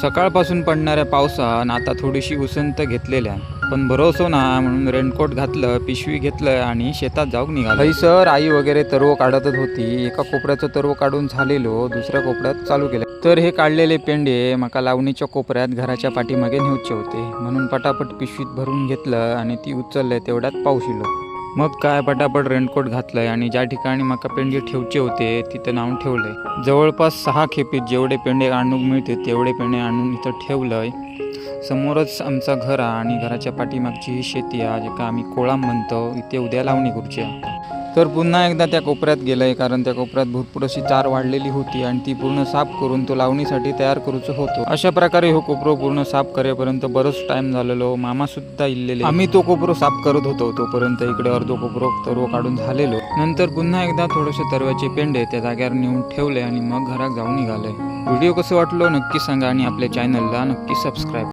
सकाळपासून पडणाऱ्या पावसान आता थोडीशी उसंत घेतलेल्या, पण भरोसो ना म्हणून रेनकोट घातलं, पिशवी घेतलं आणि शेतात जाऊन निघालो. हयसर आई वगैरे तरव काढतच होती. एका कोपऱ्याचं तरव काढून झालेलो, दुसऱ्या कोपऱ्यात चालू केलं. तर हे काढलेले पेंडे मका लावणीच्या कोपऱ्यात घराच्या पाठीमागे नेऊचे होते, म्हणून पटापट पिशवीत भरून घेतलं आणि ती उचलले तेवढ्यात पाऊस इलो. मग काय पटापट रेनकोट घातलंय आणि ज्या ठिकाणी मका पेंडे ठेवचे होते तिथं नावून ठेवलंय. जवळपास 6 खेपीत जेवढे पेंडे आणून मिळते तेवढे पेंडे आणून इथं ठेवलंय. समोरच आमचा घर आणि घराच्या पाठीमागची ही शेती आहे, जे का आम्ही कोळाम म्हणतो. इथे उद्या लावणी करूची आहे. तर पुन्हा एकदा त्या कोपऱ्यात गेलंय, कारण त्या कोपऱ्यात भरपूर अशी चार वाढलेली होती आणि ती पूर्ण साफ करून तो लावणीसाठी तयार करूच होतो. अशा प्रकारे हो कोपरो पूर्ण साफ करेपर्यंत बरंच टाइम झालेलो. मामा सुद्धा इल्लेले. आम्ही तो कोपरो साफ करत होतो तोपर्यंत इकडे अर्धो कोपरो तरव काढून झालेलो. नंतर पुन्हा एकदा थोडेसे तरव्याचे पेंडे त्या जागेवर नेऊन ठेवले आणि मग घरात जाऊन निघाले. व्हिडिओ कसं वाटलो नक्की सांगा आणि आपल्या चॅनलला नक्की सबस्क्राईब